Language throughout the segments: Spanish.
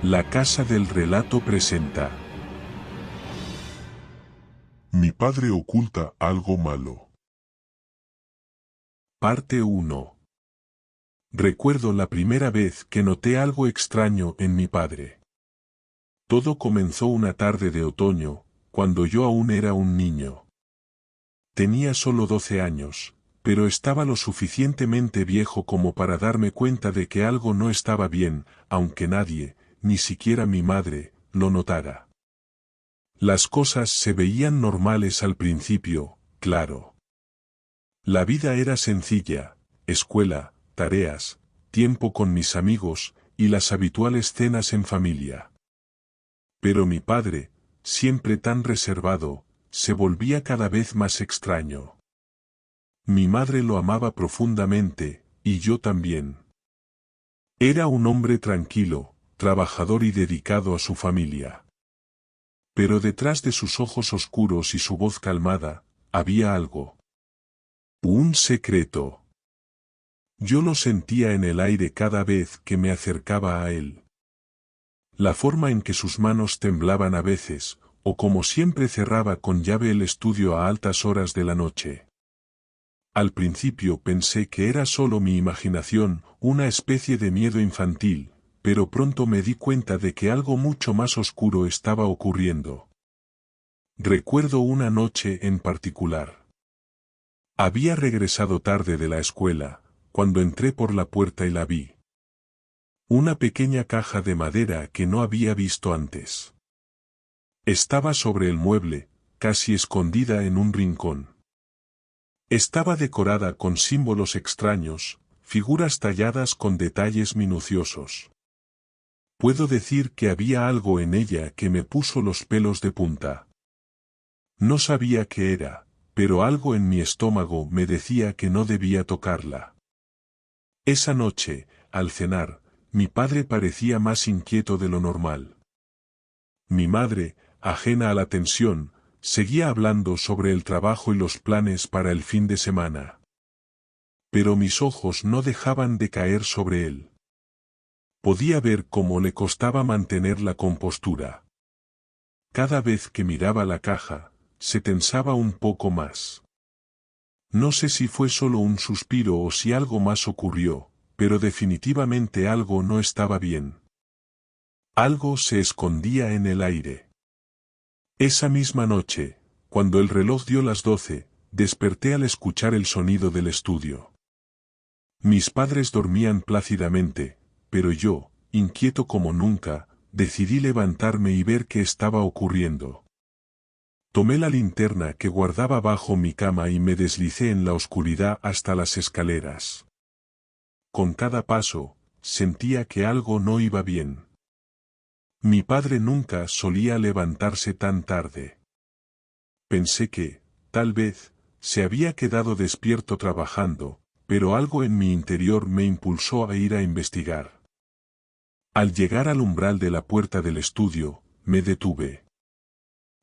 La Casa del Relato presenta. Mi padre oculta algo malo. Parte 1. Recuerdo la primera vez que noté algo extraño en mi padre. Todo comenzó una tarde de otoño, cuando yo aún era un niño. Tenía solo 12 años, pero estaba lo suficientemente viejo como para darme cuenta de que algo no estaba bien, aunque nadie, ni siquiera mi madre, lo notara. Las cosas se veían normales al principio, claro. La vida era sencilla, escuela, tareas, tiempo con mis amigos, y las habituales cenas en familia. Pero mi padre, siempre tan reservado, se volvía cada vez más extraño. Mi madre lo amaba profundamente, y yo también. Era un hombre tranquilo, trabajador y dedicado a su familia. Pero detrás de sus ojos oscuros y su voz calmada, había algo. Un secreto. Yo lo sentía en el aire cada vez que me acercaba a él. La forma en que sus manos temblaban a veces, o como siempre cerraba con llave el estudio a altas horas de la noche. Al principio pensé que era solo mi imaginación, una especie de miedo infantil, pero pronto me di cuenta de que algo mucho más oscuro estaba ocurriendo. Recuerdo una noche en particular. Había regresado tarde de la escuela, cuando entré por la puerta y la vi. Una pequeña caja de madera que no había visto antes. Estaba sobre el mueble, casi escondida en un rincón. Estaba decorada con símbolos extraños, figuras talladas con detalles minuciosos. Puedo decir que había algo en ella que me puso los pelos de punta. No sabía qué era, pero algo en mi estómago me decía que no debía tocarla. Esa noche, al cenar, mi padre parecía más inquieto de lo normal. Mi madre, ajena a la tensión, seguía hablando sobre el trabajo y los planes para el fin de semana. Pero mis ojos no dejaban de caer sobre él. Podía ver cómo le costaba mantener la compostura. Cada vez que miraba la caja, se tensaba un poco más. No sé si fue solo un suspiro o si algo más ocurrió, pero definitivamente algo no estaba bien. Algo se escondía en el aire. Esa misma noche, cuando el reloj dio las 12, desperté al escuchar el sonido del estudio. Mis padres dormían plácidamente, pero yo, inquieto como nunca, decidí levantarme y ver qué estaba ocurriendo. Tomé la linterna que guardaba bajo mi cama y me deslicé en la oscuridad hasta las escaleras. Con cada paso, sentía que algo no iba bien. Mi padre nunca solía levantarse tan tarde. Pensé que, tal vez, se había quedado despierto trabajando, pero algo en mi interior me impulsó a ir a investigar. Al llegar al umbral de la puerta del estudio, me detuve.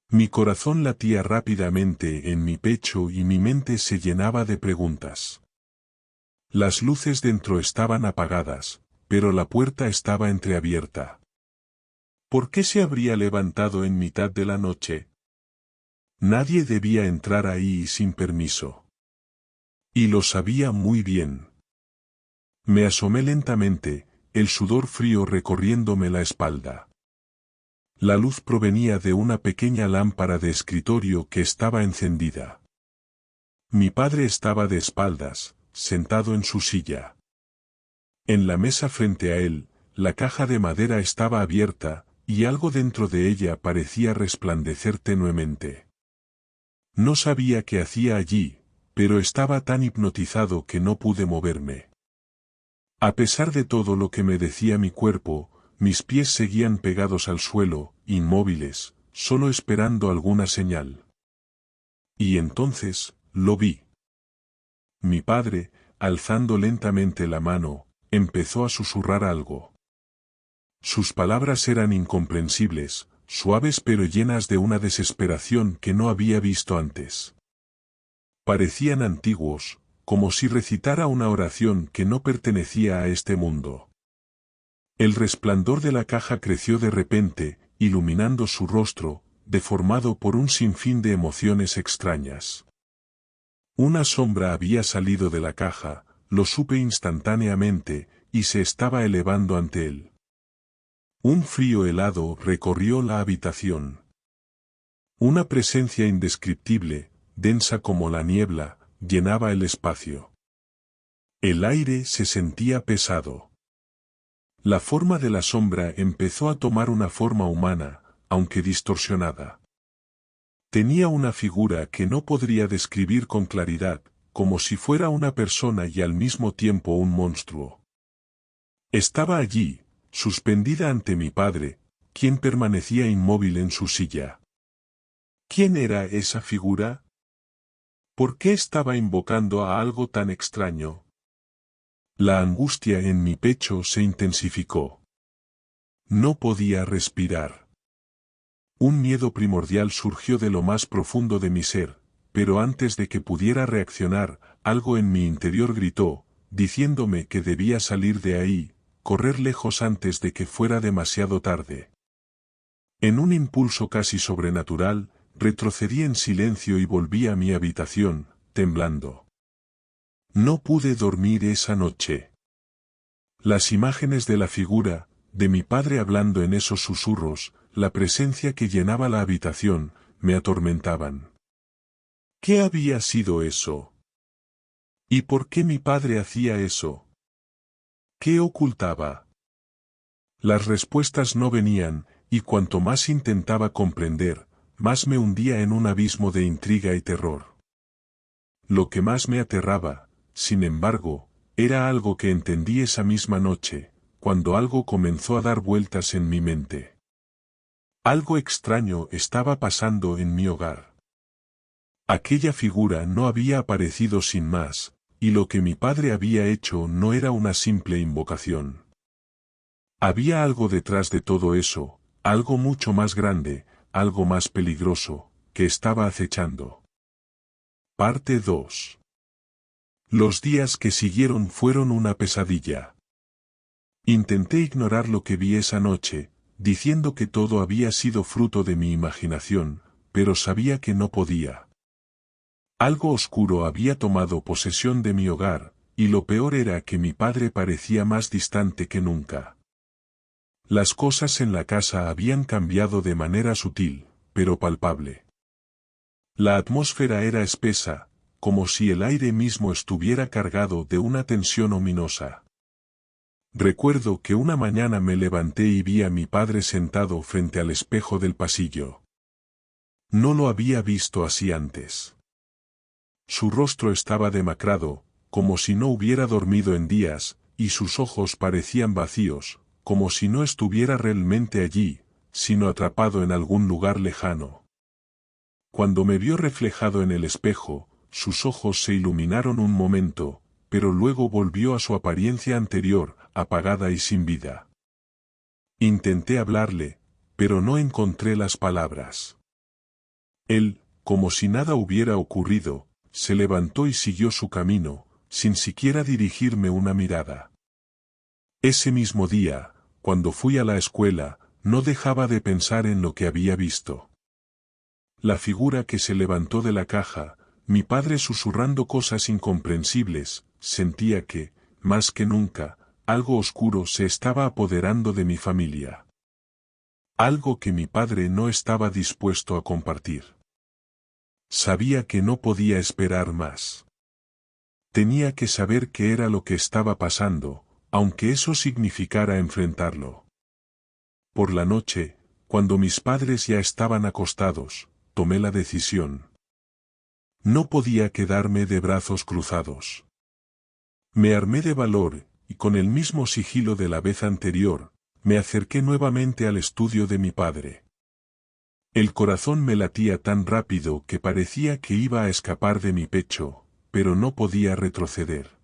Mi corazón latía rápidamente en mi pecho y mi mente se llenaba de preguntas. Las luces dentro estaban apagadas, pero la puerta estaba entreabierta. ¿Por qué se habría levantado en mitad de la noche? Nadie debía entrar ahí sin permiso. Y lo sabía muy bien. Me asomé lentamente, el sudor frío recorriéndome la espalda. La luz provenía de una pequeña lámpara de escritorio que estaba encendida. Mi padre estaba de espaldas, sentado en su silla. En la mesa frente a él, la caja de madera estaba abierta, y algo dentro de ella parecía resplandecer tenuemente. No sabía qué hacía allí, pero estaba tan hipnotizado que no pude moverme. A pesar de todo lo que me decía mi cuerpo, mis pies seguían pegados al suelo, inmóviles, solo esperando alguna señal. Y entonces, lo vi. Mi padre, alzando lentamente la mano, empezó a susurrar algo. Sus palabras eran incomprensibles, suaves pero llenas de una desesperación que no había visto antes. Parecían antiguos, como si recitara una oración que no pertenecía a este mundo. El resplandor de la caja creció de repente, iluminando su rostro, deformado por un sinfín de emociones extrañas. Una sombra había salido de la caja, lo supe instantáneamente, y se estaba elevando ante él. Un frío helado recorrió la habitación. Una presencia indescriptible, densa como la niebla, llenaba el espacio. El aire se sentía pesado. La forma de la sombra empezó a tomar una forma humana, aunque distorsionada. Tenía una figura que no podría describir con claridad, como si fuera una persona y al mismo tiempo un monstruo. Estaba allí, suspendida ante mi padre, quien permanecía inmóvil en su silla. ¿Quién era esa figura? ¿Por qué estaba invocando a algo tan extraño? La angustia en mi pecho se intensificó. No podía respirar. Un miedo primordial surgió de lo más profundo de mi ser, pero antes de que pudiera reaccionar, algo en mi interior gritó, diciéndome que debía salir de ahí, correr lejos antes de que fuera demasiado tarde. En un impulso casi sobrenatural, retrocedí en silencio y volví a mi habitación, temblando. No pude dormir esa noche. Las imágenes de la figura, de mi padre hablando en esos susurros, la presencia que llenaba la habitación, me atormentaban. ¿Qué había sido eso? ¿Y por qué mi padre hacía eso? ¿Qué ocultaba? Las respuestas no venían, y cuanto más intentaba comprender, más me hundía en un abismo de intriga y terror. Lo que más me aterraba, sin embargo, era algo que entendí esa misma noche, cuando algo comenzó a dar vueltas en mi mente. Algo extraño estaba pasando en mi hogar. Aquella figura no había aparecido sin más, y lo que mi padre había hecho no era una simple invocación. Había algo detrás de todo eso, algo mucho más grande, algo más peligroso, que estaba acechando. Parte 2. Los días que siguieron fueron una pesadilla. Intenté ignorar lo que vi esa noche, diciendo que todo había sido fruto de mi imaginación, pero sabía que no podía. Algo oscuro había tomado posesión de mi hogar, y lo peor era que mi padre parecía más distante que nunca. Las cosas en la casa habían cambiado de manera sutil, pero palpable. La atmósfera era espesa, como si el aire mismo estuviera cargado de una tensión ominosa. Recuerdo que una mañana me levanté y vi a mi padre sentado frente al espejo del pasillo. No lo había visto así antes. Su rostro estaba demacrado, como si no hubiera dormido en días, y sus ojos parecían vacíos, como si no estuviera realmente allí, sino atrapado en algún lugar lejano. Cuando me vio reflejado en el espejo, sus ojos se iluminaron un momento, pero luego volvió a su apariencia anterior, apagada y sin vida. Intenté hablarle, pero no encontré las palabras. Él, como si nada hubiera ocurrido, se levantó y siguió su camino, sin siquiera dirigirme una mirada. Ese mismo día, cuando fui a la escuela, no dejaba de pensar en lo que había visto. La figura que se levantó de la caja, mi padre susurrando cosas incomprensibles, sentía que, más que nunca, algo oscuro se estaba apoderando de mi familia. Algo que mi padre no estaba dispuesto a compartir. Sabía que no podía esperar más. Tenía que saber qué era lo que estaba pasando, aunque eso significara enfrentarlo. Por la noche, cuando mis padres ya estaban acostados, tomé la decisión. No podía quedarme de brazos cruzados. Me armé de valor, y con el mismo sigilo de la vez anterior, me acerqué nuevamente al estudio de mi padre. El corazón me latía tan rápido que parecía que iba a escapar de mi pecho, pero no podía retroceder.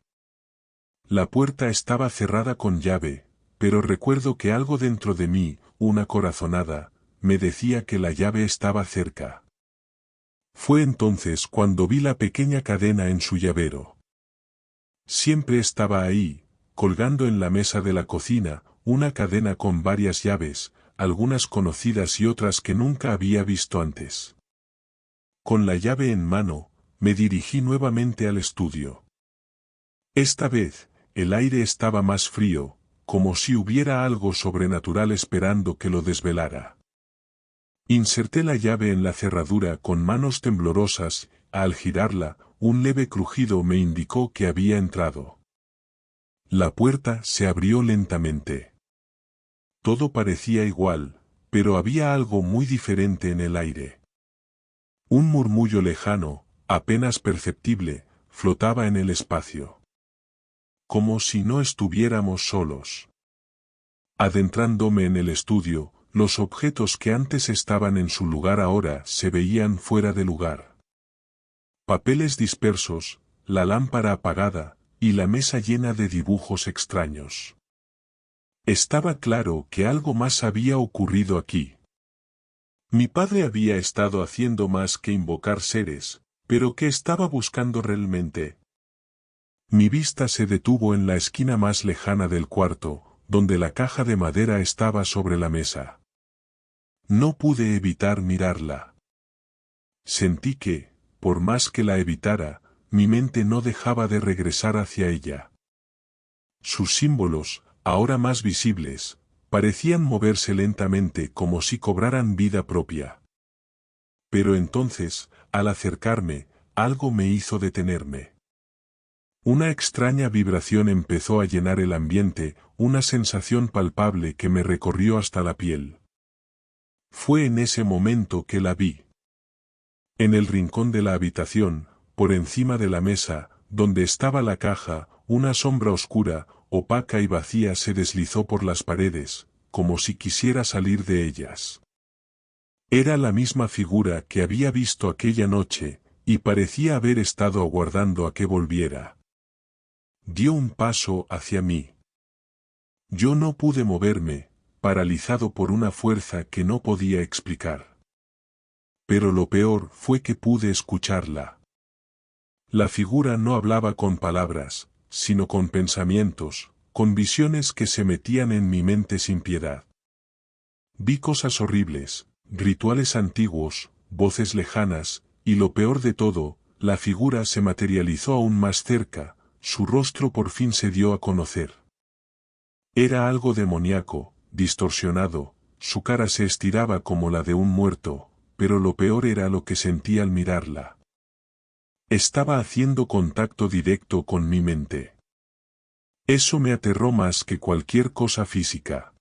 La puerta estaba cerrada con llave, pero recuerdo que algo dentro de mí, una corazonada, me decía que la llave estaba cerca. Fue entonces cuando vi la pequeña cadena en su llavero. Siempre estaba ahí, colgando en la mesa de la cocina, una cadena con varias llaves, algunas conocidas y otras que nunca había visto antes. Con la llave en mano, me dirigí nuevamente al estudio. Esta vez, el aire estaba más frío, como si hubiera algo sobrenatural esperando que lo desvelara. Inserté la llave en la cerradura con manos temblorosas, al girarla, un leve crujido me indicó que había entrado. La puerta se abrió lentamente. Todo parecía igual, pero había algo muy diferente en el aire. Un murmullo lejano, apenas perceptible, flotaba en el espacio. Como si no estuviéramos solos. Adentrándome en el estudio, los objetos que antes estaban en su lugar ahora se veían fuera de lugar. Papeles dispersos, la lámpara apagada, y la mesa llena de dibujos extraños. Estaba claro que algo más había ocurrido aquí. Mi padre había estado haciendo más que invocar seres, pero ¿qué estaba buscando realmente? Mi vista se detuvo en la esquina más lejana del cuarto, donde la caja de madera estaba sobre la mesa. No pude evitar mirarla. Sentí que, por más que la evitara, mi mente no dejaba de regresar hacia ella. Sus símbolos, ahora más visibles, parecían moverse lentamente como si cobraran vida propia. Pero entonces, al acercarme, algo me hizo detenerme. Una extraña vibración empezó a llenar el ambiente, una sensación palpable que me recorrió hasta la piel. Fue en ese momento que la vi. En el rincón de la habitación, por encima de la mesa, donde estaba la caja, una sombra oscura, opaca y vacía se deslizó por las paredes, como si quisiera salir de ellas. Era la misma figura que había visto aquella noche, y parecía haber estado aguardando a que volviera. Dio un paso hacia mí. Yo no pude moverme, paralizado por una fuerza que no podía explicar. Pero lo peor fue que pude escucharla. La figura no hablaba con palabras, sino con pensamientos, con visiones que se metían en mi mente sin piedad. Vi cosas horribles, rituales antiguos, voces lejanas, y lo peor de todo, la figura se materializó aún más cerca, su rostro por fin se dio a conocer. Era algo demoníaco, distorsionado, su cara se estiraba como la de un muerto, pero lo peor era lo que sentí al mirarla. Estaba haciendo contacto directo con mi mente. Eso me aterró más que cualquier cosa física.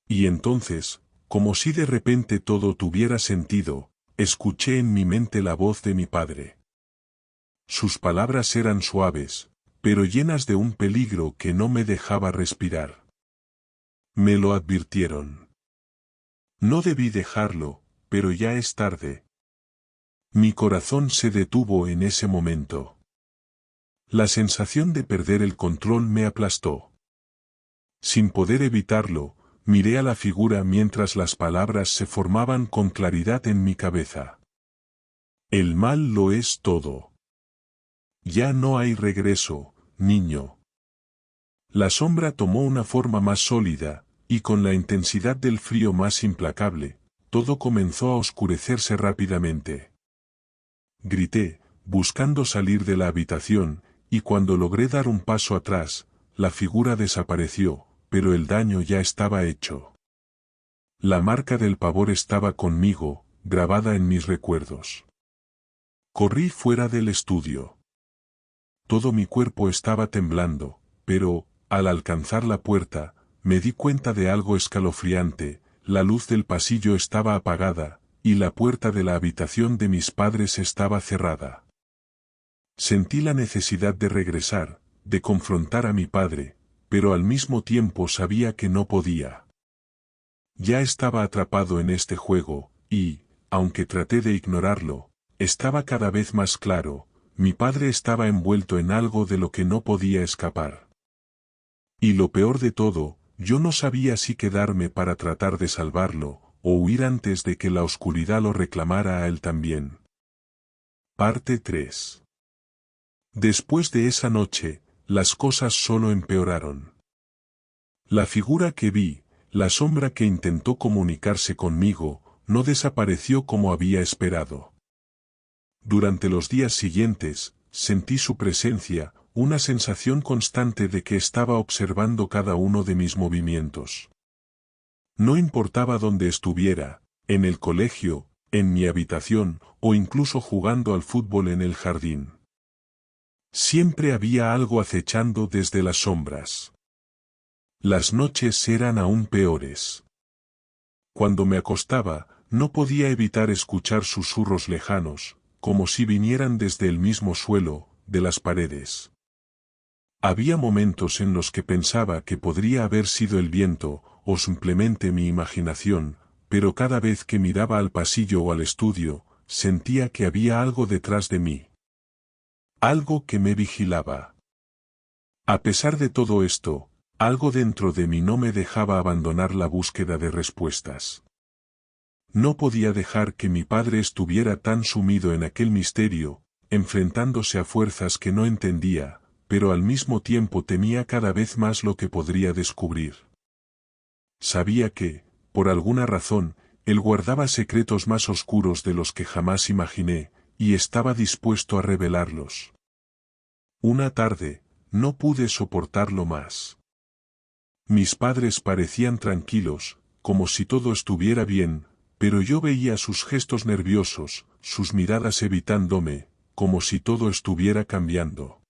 Y entonces, como si de repente todo tuviera sentido, escuché en mi mente la voz de mi padre. Sus palabras eran suaves, pero llenas de un peligro que no me dejaba respirar. Me lo advirtieron. No debí dejarlo, pero ya es tarde. Mi corazón se detuvo en ese momento. La sensación de perder el control me aplastó. Sin poder evitarlo, miré a la figura mientras las palabras se formaban con claridad en mi cabeza. El mal lo es todo. Ya no hay regreso, niño. La sombra tomó una forma más sólida, y con la intensidad del frío más implacable, todo comenzó a oscurecerse rápidamente. Grité, buscando salir de la habitación, y cuando logré dar un paso atrás, la figura desapareció, pero el daño ya estaba hecho. La marca del pavor estaba conmigo, grabada en mis recuerdos. Corrí fuera del estudio. Todo mi cuerpo estaba temblando, pero, al alcanzar la puerta, me di cuenta de algo escalofriante, la luz del pasillo estaba apagada, y la puerta de la habitación de mis padres estaba cerrada. Sentí la necesidad de regresar, de confrontar a mi padre, pero al mismo tiempo sabía que no podía. Ya estaba atrapado en este juego, y, aunque traté de ignorarlo, estaba cada vez más claro, mi padre estaba envuelto en algo de lo que no podía escapar. Y lo peor de todo, yo no sabía si quedarme para tratar de salvarlo, o huir antes de que la oscuridad lo reclamara a él también. Parte 3. Después de esa noche, las cosas solo empeoraron. La figura que vi, la sombra que intentó comunicarse conmigo, no desapareció como había esperado. Durante los días siguientes, sentí su presencia, una sensación constante de que estaba observando cada uno de mis movimientos. No importaba dónde estuviera, en el colegio, en mi habitación, o incluso jugando al fútbol en el jardín. Siempre había algo acechando desde las sombras. Las noches eran aún peores. Cuando me acostaba, no podía evitar escuchar susurros lejanos, como si vinieran desde el mismo suelo, de las paredes. Había momentos en los que pensaba que podría haber sido el viento, o simplemente mi imaginación, pero cada vez que miraba al pasillo o al estudio, sentía que había algo detrás de mí. Algo que me vigilaba. A pesar de todo esto, algo dentro de mí no me dejaba abandonar la búsqueda de respuestas. No podía dejar que mi padre estuviera tan sumido en aquel misterio, enfrentándose a fuerzas que no entendía, pero al mismo tiempo temía cada vez más lo que podría descubrir. Sabía que, por alguna razón, él guardaba secretos más oscuros de los que jamás imaginé, y estaba dispuesto a revelarlos. Una tarde, no pude soportarlo más. Mis padres parecían tranquilos, como si todo estuviera bien, pero yo veía sus gestos nerviosos, sus miradas evitándome, como si todo estuviera cambiando.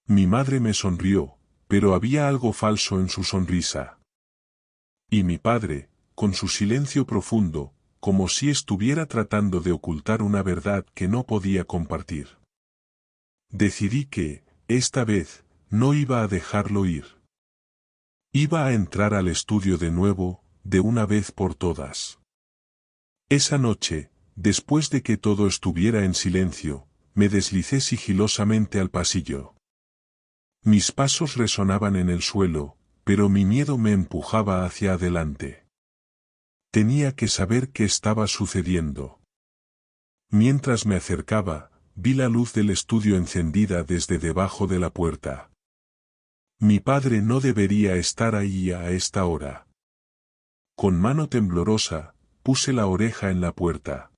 Mi madre me sonrió, pero había algo falso en su sonrisa. Y mi padre, con su silencio profundo, como si estuviera tratando de ocultar una verdad que no podía compartir. Decidí que, esta vez, no iba a dejarlo ir. Iba a entrar al estudio de nuevo, de una vez por todas. Esa noche, después de que todo estuviera en silencio, me deslicé sigilosamente al pasillo. Mis pasos resonaban en el suelo, pero mi miedo me empujaba hacia adelante. Tenía que saber qué estaba sucediendo. Mientras me acercaba, vi la luz del estudio encendida desde debajo de la puerta. Mi padre no debería estar ahí a esta hora. Con mano temblorosa, puse la oreja en la puerta.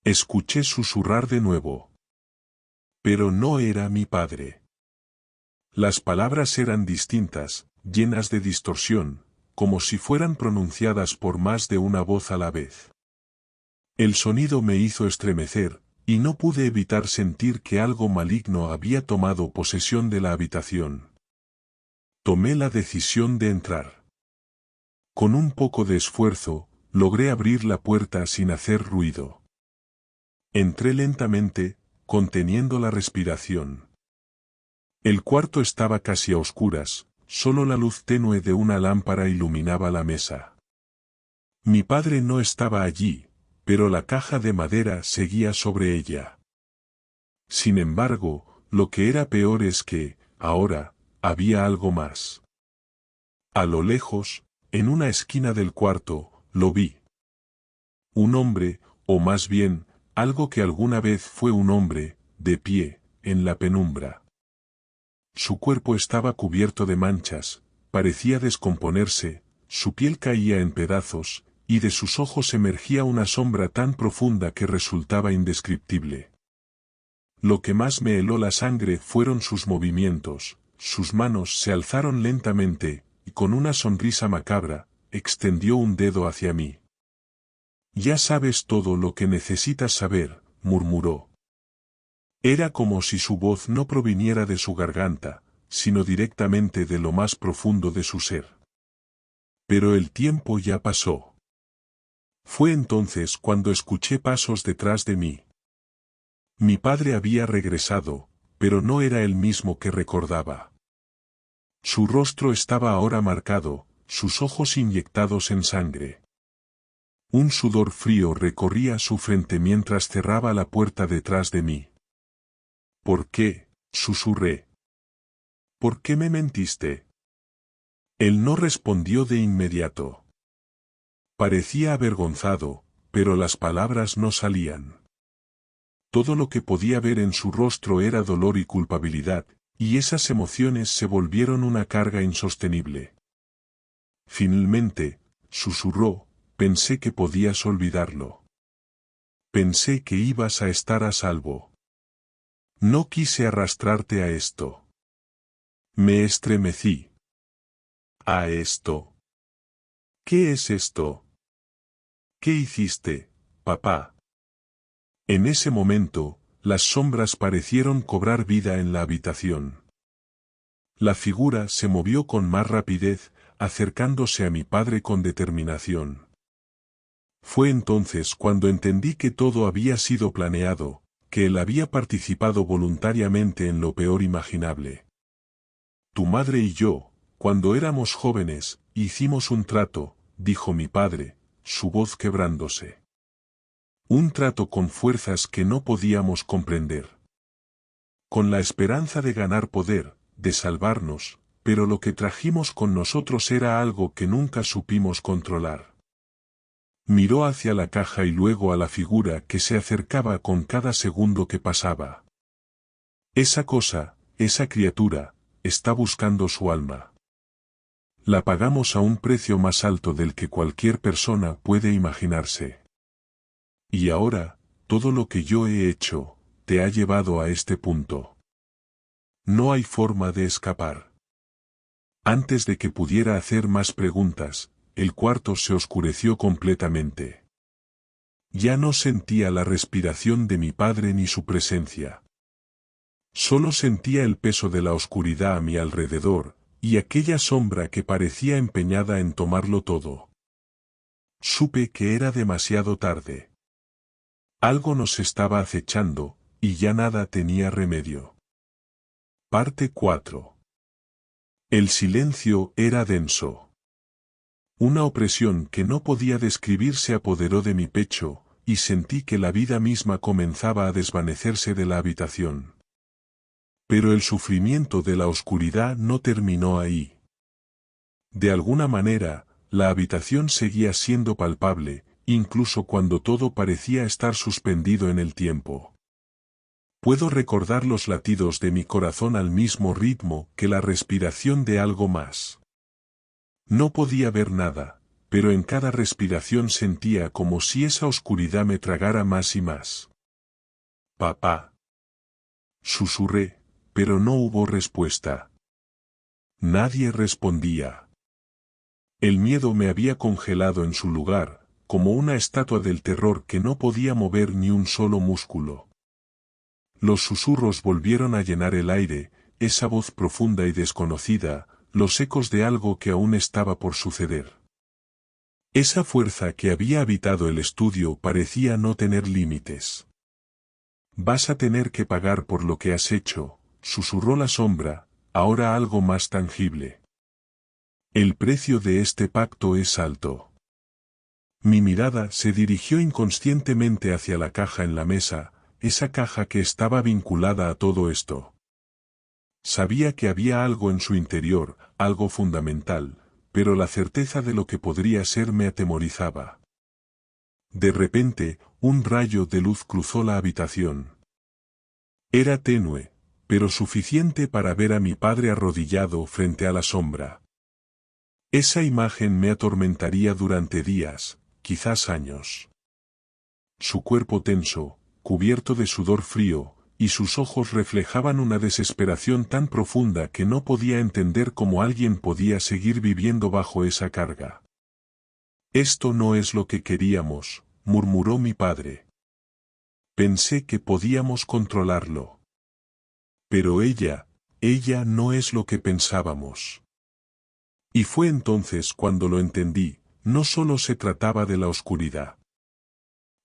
Escuché susurrar de nuevo. Pero no era mi padre. Las palabras eran distintas, llenas de distorsión, como si fueran pronunciadas por más de una voz a la vez. El sonido me hizo estremecer, y no pude evitar sentir que algo maligno había tomado posesión de la habitación. Tomé la decisión de entrar. Con un poco de esfuerzo, logré abrir la puerta sin hacer ruido. Entré lentamente, conteniendo la respiración. El cuarto estaba casi a oscuras, solo la luz tenue de una lámpara iluminaba la mesa. Mi padre no estaba allí, pero la caja de madera seguía sobre ella. Sin embargo, lo que era peor es que, ahora, había algo más. A lo lejos, en una esquina del cuarto, lo vi. Un hombre, o más bien, algo que alguna vez fue un hombre, de pie, en la penumbra. Su cuerpo estaba cubierto de manchas, parecía descomponerse, su piel caía en pedazos, y de sus ojos emergía una sombra tan profunda que resultaba indescriptible. Lo que más me heló la sangre fueron sus movimientos, sus manos se alzaron lentamente, y con una sonrisa macabra, extendió un dedo hacia mí. «Ya sabes todo lo que necesitas saber», murmuró. Era como si su voz no proviniera de su garganta, sino directamente de lo más profundo de su ser. Pero el tiempo ya pasó. Fue entonces cuando escuché pasos detrás de mí. Mi padre había regresado, pero no era el mismo que recordaba. Su rostro estaba ahora marcado, sus ojos inyectados en sangre. Un sudor frío recorría su frente mientras cerraba la puerta detrás de mí. «¿Por qué?», susurré. «¿Por qué me mentiste?». Él no respondió de inmediato. Parecía avergonzado, pero las palabras no salían. Todo lo que podía ver en su rostro era dolor y culpabilidad, y esas emociones se volvieron una carga insostenible. Finalmente, susurró, pensé que podías olvidarlo. Pensé que ibas a estar a salvo. No quise arrastrarte a esto. Me estremecí. ¿A esto? ¿Qué es esto? ¿Qué hiciste, papá? En ese momento, las sombras parecieron cobrar vida en la habitación. La figura se movió con más rapidez, acercándose a mi padre con determinación. Fue entonces cuando entendí que todo había sido planeado, que él había participado voluntariamente en lo peor imaginable. Tu madre y yo, cuando éramos jóvenes, hicimos un trato, dijo mi padre, su voz quebrándose. Un trato con fuerzas que no podíamos comprender. Con la esperanza de ganar poder, de salvarnos, pero lo que trajimos con nosotros era algo que nunca supimos controlar. Miró hacia la caja y luego a la figura que se acercaba con cada segundo que pasaba. Esa cosa, esa criatura, está buscando su alma. La pagamos a un precio más alto del que cualquier persona puede imaginarse. Y ahora, todo lo que yo he hecho, te ha llevado a este punto. No hay forma de escapar. Antes de que pudiera hacer más preguntas, el cuarto se oscureció completamente. Ya no sentía la respiración de mi padre ni su presencia. Solo sentía el peso de la oscuridad a mi alrededor, y aquella sombra que parecía empeñada en tomarlo todo. Supe que era demasiado tarde. Algo nos estaba acechando, y ya nada tenía remedio. Parte 4. El silencio era denso. Una opresión que no podía describir se apoderó de mi pecho, y sentí que la vida misma comenzaba a desvanecerse de la habitación. Pero el sufrimiento de la oscuridad no terminó ahí. De alguna manera, la habitación seguía siendo palpable, incluso cuando todo parecía estar suspendido en el tiempo. Puedo recordar los latidos de mi corazón al mismo ritmo que la respiración de algo más. No podía ver nada, pero en cada respiración sentía como si esa oscuridad me tragara más y más. Papá. Susurré, pero no hubo respuesta. Nadie respondía. El miedo me había congelado en su lugar, como una estatua del terror que no podía mover ni un solo músculo. Los susurros volvieron a llenar el aire, esa voz profunda y desconocida, los ecos de algo que aún estaba por suceder. Esa fuerza que había habitado el estudio parecía no tener límites. Vas a tener que pagar por lo que has hecho, susurró la sombra, ahora algo más tangible. El precio de este pacto es alto. Mi mirada se dirigió inconscientemente hacia la caja en la mesa, esa caja que estaba vinculada a todo esto. Sabía que había algo en su interior, algo fundamental, pero la certeza de lo que podría ser me atemorizaba. De repente, un rayo de luz cruzó la habitación. Era tenue, pero suficiente para ver a mi padre arrodillado frente a la sombra. Esa imagen me atormentaría durante días, quizás años. Su cuerpo tenso, cubierto de sudor frío, y sus ojos reflejaban una desesperación tan profunda que no podía entender cómo alguien podía seguir viviendo bajo esa carga. Esto no es lo que queríamos, murmuró mi padre. Pensé que podíamos controlarlo. Pero ella no es lo que pensábamos. Y fue entonces cuando lo entendí, no solo se trataba de la oscuridad.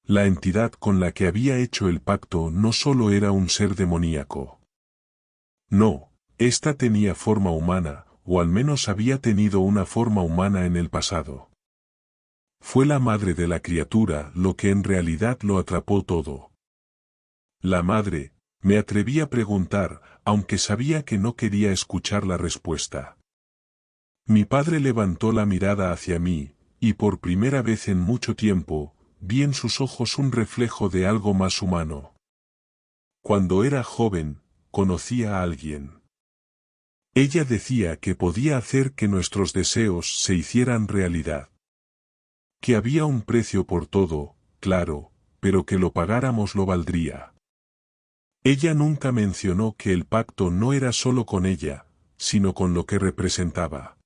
La entidad con la que había hecho el pacto no solo era un ser demoníaco. No, ésta tenía forma humana, o al menos había tenido una forma humana en el pasado. Fue la madre de la criatura lo que en realidad lo atrapó todo. La madre, me atreví a preguntar, aunque sabía que no quería escuchar la respuesta. Mi padre levantó la mirada hacia mí, y por primera vez en mucho tiempo, vi en sus ojos un reflejo de algo más humano. Cuando era joven, conocí a alguien. Ella decía que podía hacer que nuestros deseos se hicieran realidad. Que había un precio por todo, claro, pero que lo pagáramos lo valdría. Ella nunca mencionó que el pacto no era solo con ella, sino con lo que representaba.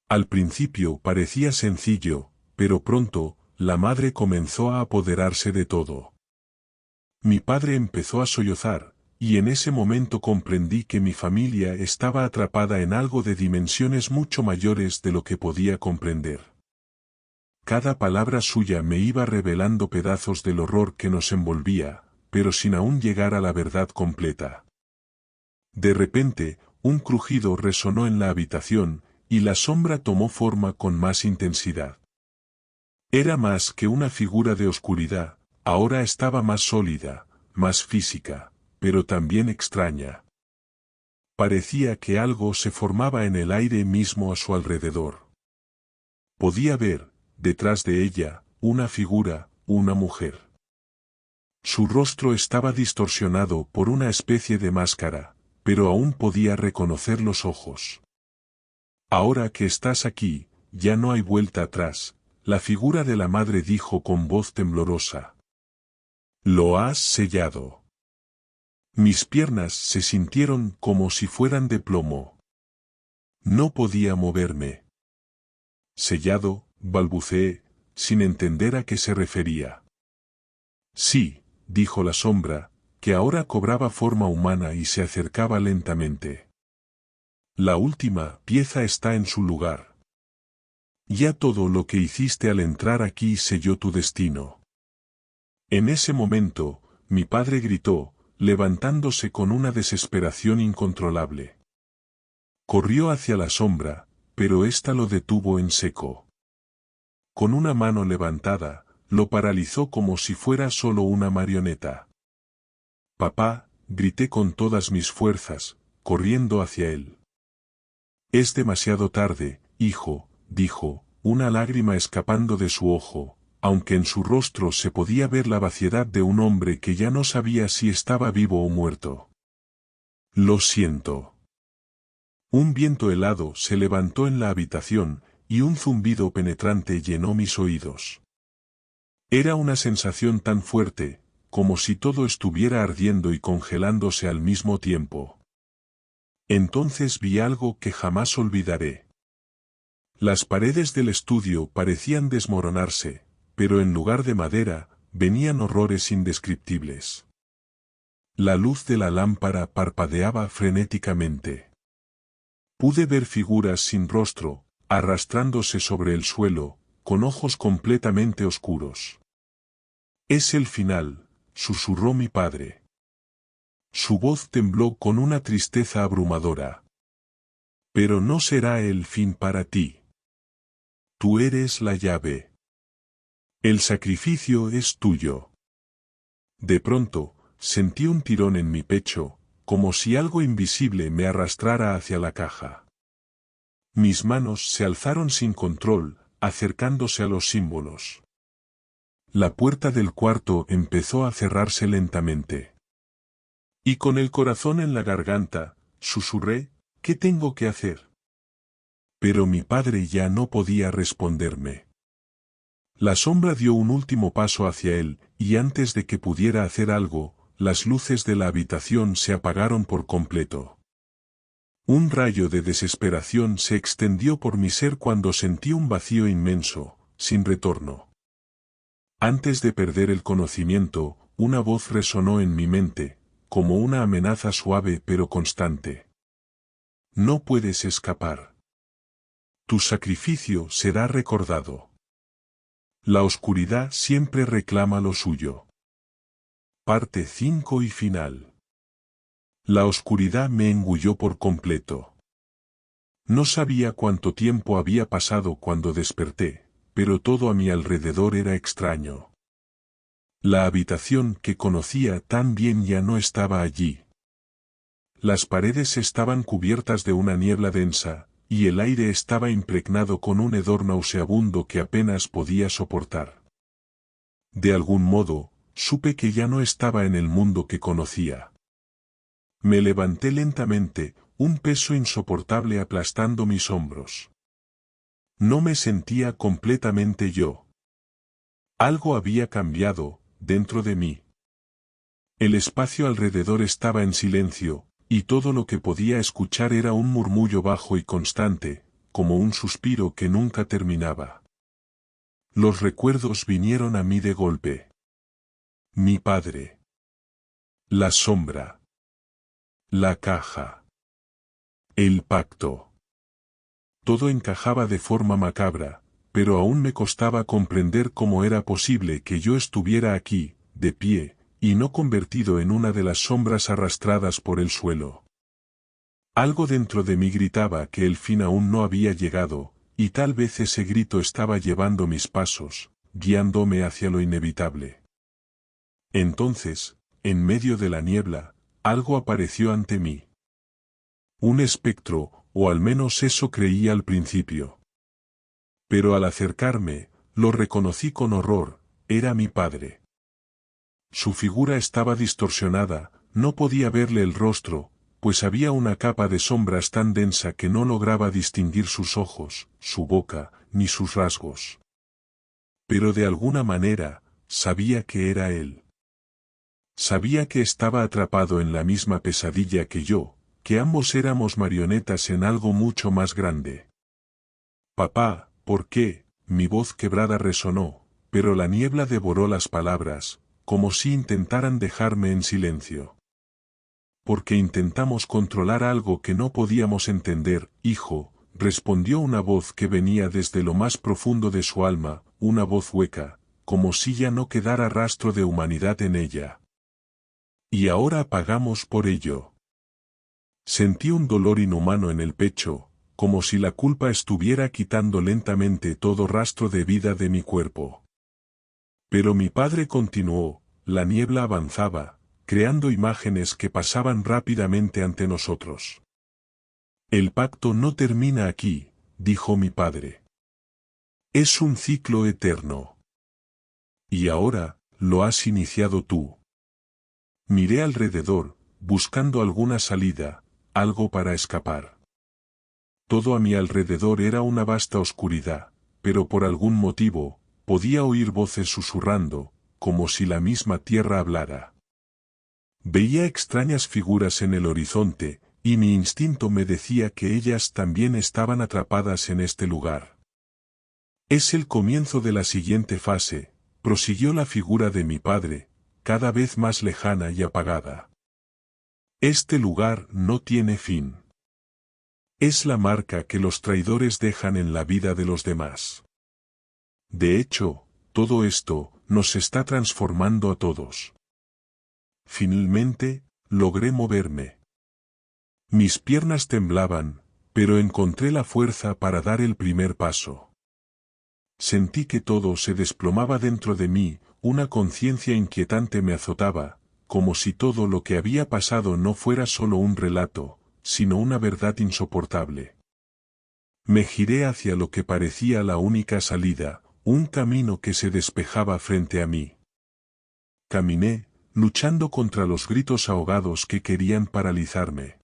Al principio parecía sencillo, pero pronto, la madre comenzó a apoderarse de todo. Mi padre empezó a sollozar, y en ese momento comprendí que mi familia estaba atrapada en algo de dimensiones mucho mayores de lo que podía comprender. Cada palabra suya me iba revelando pedazos del horror que nos envolvía, pero sin aún llegar a la verdad completa. De repente, un crujido resonó en la habitación, y la sombra tomó forma con más intensidad. Era más que una figura de oscuridad, ahora estaba más sólida, más física, pero también extraña. Parecía que algo se formaba en el aire mismo a su alrededor. Podía ver, detrás de ella, una figura, una mujer. Su rostro estaba distorsionado por una especie de máscara, pero aún podía reconocer los ojos. Ahora que estás aquí, ya no hay vuelta atrás, la figura de la madre dijo con voz temblorosa. Lo has sellado. Mis piernas se sintieron como si fueran de plomo. No podía moverme. Sellado, balbuceé, sin entender a qué se refería. Sí, dijo la sombra, que ahora cobraba forma humana y se acercaba lentamente. La última pieza está en su lugar. Ya todo lo que hiciste al entrar aquí selló tu destino. En ese momento, mi padre gritó, levantándose con una desesperación incontrolable. Corrió hacia la sombra, pero ésta lo detuvo en seco. Con una mano levantada, lo paralizó como si fuera solo una marioneta. Papá, grité con todas mis fuerzas, corriendo hacia él. Es demasiado tarde, hijo, dijo, una lágrima escapando de su ojo, aunque en su rostro se podía ver la vaciedad de un hombre que ya no sabía si estaba vivo o muerto. Lo siento. Un viento helado se levantó en la habitación, y un zumbido penetrante llenó mis oídos. Era una sensación tan fuerte, como si todo estuviera ardiendo y congelándose al mismo tiempo. Entonces vi algo que jamás olvidaré. Las paredes del estudio parecían desmoronarse, pero en lugar de madera, venían horrores indescriptibles. La luz de la lámpara parpadeaba frenéticamente. Pude ver figuras sin rostro, arrastrándose sobre el suelo, con ojos completamente oscuros. Es el final, susurró mi padre. Su voz tembló con una tristeza abrumadora. Pero no será el fin para ti. Tú eres la llave. El sacrificio es tuyo. De pronto, sentí un tirón en mi pecho, como si algo invisible me arrastrara hacia la caja. Mis manos se alzaron sin control, acercándose a los símbolos. La puerta del cuarto empezó a cerrarse lentamente. Y con el corazón en la garganta, susurré, ¿qué tengo que hacer? Pero mi padre ya no podía responderme. La sombra dio un último paso hacia él, y antes de que pudiera hacer algo, las luces de la habitación se apagaron por completo. Un rayo de desesperación se extendió por mi ser cuando sentí un vacío inmenso, sin retorno. Antes de perder el conocimiento, una voz resonó en mi mente, como una amenaza suave pero constante. No puedes escapar. Tu sacrificio será recordado. La oscuridad siempre reclama lo suyo. Parte 5 y final. La oscuridad me engulló por completo. No sabía cuánto tiempo había pasado cuando desperté, pero todo a mi alrededor era extraño. La habitación que conocía tan bien ya no estaba allí. Las paredes estaban cubiertas de una niebla densa, y el aire estaba impregnado con un hedor nauseabundo que apenas podía soportar. De algún modo, supe que ya no estaba en el mundo que conocía. Me levanté lentamente, un peso insoportable aplastando mis hombros. No me sentía completamente yo. Algo había cambiado, dentro de mí. El espacio alrededor estaba en silencio, y todo lo que podía escuchar era un murmullo bajo y constante, como un suspiro que nunca terminaba. Los recuerdos vinieron a mí de golpe. Mi padre. La sombra. La caja. El pacto. Todo encajaba de forma macabra, pero aún me costaba comprender cómo era posible que yo estuviera aquí, de pie, y no convertido en una de las sombras arrastradas por el suelo. Algo dentro de mí gritaba que el fin aún no había llegado, y tal vez ese grito estaba llevando mis pasos, guiándome hacia lo inevitable. Entonces, en medio de la niebla, algo apareció ante mí. Un espectro, o al menos eso creía al principio. Pero al acercarme, lo reconocí con horror, era mi padre. Su figura estaba distorsionada, no podía verle el rostro, pues había una capa de sombras tan densa que no lograba distinguir sus ojos, su boca, ni sus rasgos. Pero de alguna manera, sabía que era él. Sabía que estaba atrapado en la misma pesadilla que yo, que ambos éramos marionetas en algo mucho más grande. Papá, ¿por qué? Mi voz quebrada resonó, pero la niebla devoró las palabras, como si intentaran dejarme en silencio. Porque intentamos controlar algo que no podíamos entender, hijo, respondió una voz que venía desde lo más profundo de su alma, una voz hueca, como si ya no quedara rastro de humanidad en ella. Y ahora pagamos por ello. Sentí un dolor inhumano en el pecho, como si la culpa estuviera quitando lentamente todo rastro de vida de mi cuerpo. Pero mi padre continuó, la niebla avanzaba, creando imágenes que pasaban rápidamente ante nosotros. El pacto no termina aquí, dijo mi padre. Es un ciclo eterno. Y ahora, lo has iniciado tú. Miré alrededor, buscando alguna salida, algo para escapar. Todo a mi alrededor era una vasta oscuridad, pero por algún motivo, podía oír voces susurrando, como si la misma tierra hablara. Veía extrañas figuras en el horizonte, y mi instinto me decía que ellas también estaban atrapadas en este lugar. Es el comienzo de la siguiente fase, prosiguió la figura de mi padre, cada vez más lejana y apagada. Este lugar no tiene fin. Es la marca que los traidores dejan en la vida de los demás. De hecho, todo esto nos está transformando a todos. Finalmente, logré moverme. Mis piernas temblaban, pero encontré la fuerza para dar el primer paso. Sentí que todo se desplomaba dentro de mí, una conciencia inquietante me azotaba, como si todo lo que había pasado no fuera solo un relato, sino una verdad insoportable. Me giré hacia lo que parecía la única salida, un camino que se despejaba frente a mí. Caminé, luchando contra los gritos ahogados que querían paralizarme.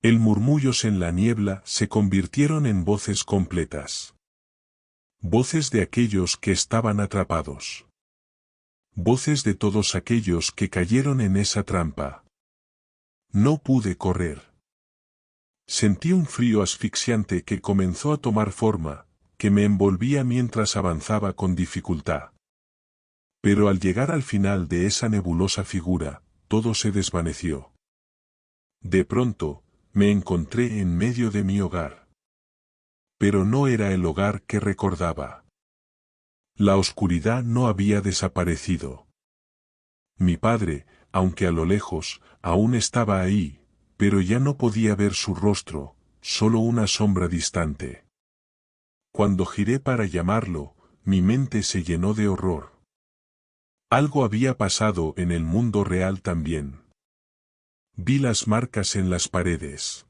El murmullos en la niebla se convirtieron en voces completas. Voces de aquellos que estaban atrapados. Voces de todos aquellos que cayeron en esa trampa. No pude correr. Sentí un frío asfixiante que comenzó a tomar forma, que me envolvía mientras avanzaba con dificultad. Pero al llegar al final de esa nebulosa figura, todo se desvaneció. De pronto, me encontré en medio de mi hogar. Pero no era el hogar que recordaba. La oscuridad no había desaparecido. Mi padre, aunque a lo lejos, aún estaba ahí, pero ya no podía ver su rostro, solo una sombra distante. Cuando giré para llamarlo, mi mente se llenó de horror. Algo había pasado en el mundo real también. Vi las marcas en las paredes.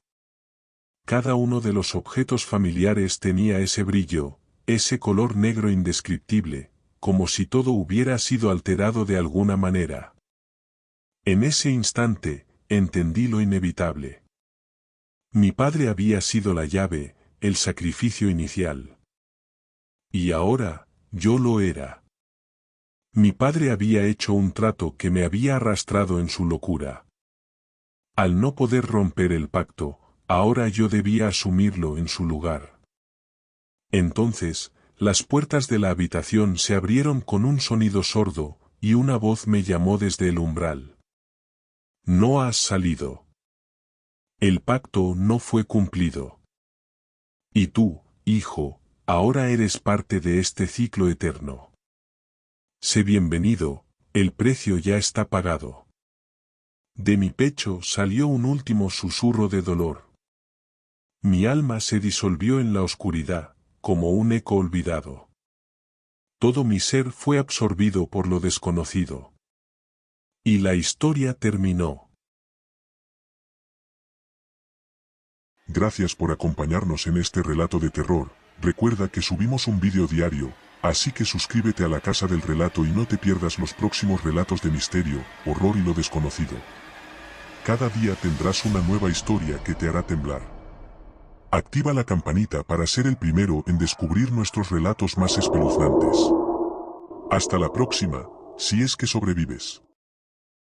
Cada uno de los objetos familiares tenía ese brillo, ese color negro indescriptible, como si todo hubiera sido alterado de alguna manera. En ese instante, entendí lo inevitable. Mi padre había sido la llave, el sacrificio inicial. Y ahora, yo lo era. Mi padre había hecho un trato que me había arrastrado en su locura. Al no poder romper el pacto, ahora yo debía asumirlo en su lugar. Entonces, las puertas de la habitación se abrieron con un sonido sordo, y una voz me llamó desde el umbral. No has salido. El pacto no fue cumplido. Y tú, hijo, ahora eres parte de este ciclo eterno. Sé bienvenido, el precio ya está pagado. De mi pecho salió un último susurro de dolor. Mi alma se disolvió en la oscuridad, como un eco olvidado. Todo mi ser fue absorbido por lo desconocido. Y la historia terminó. Gracias por acompañarnos en este relato de terror. Recuerda que subimos un vídeo diario, así que suscríbete a la Casa del Relato y no te pierdas los próximos relatos de misterio, horror y lo desconocido. Cada día tendrás una nueva historia que te hará temblar. Activa la campanita para ser el primero en descubrir nuestros relatos más espeluznantes. Hasta la próxima, si es que sobrevives.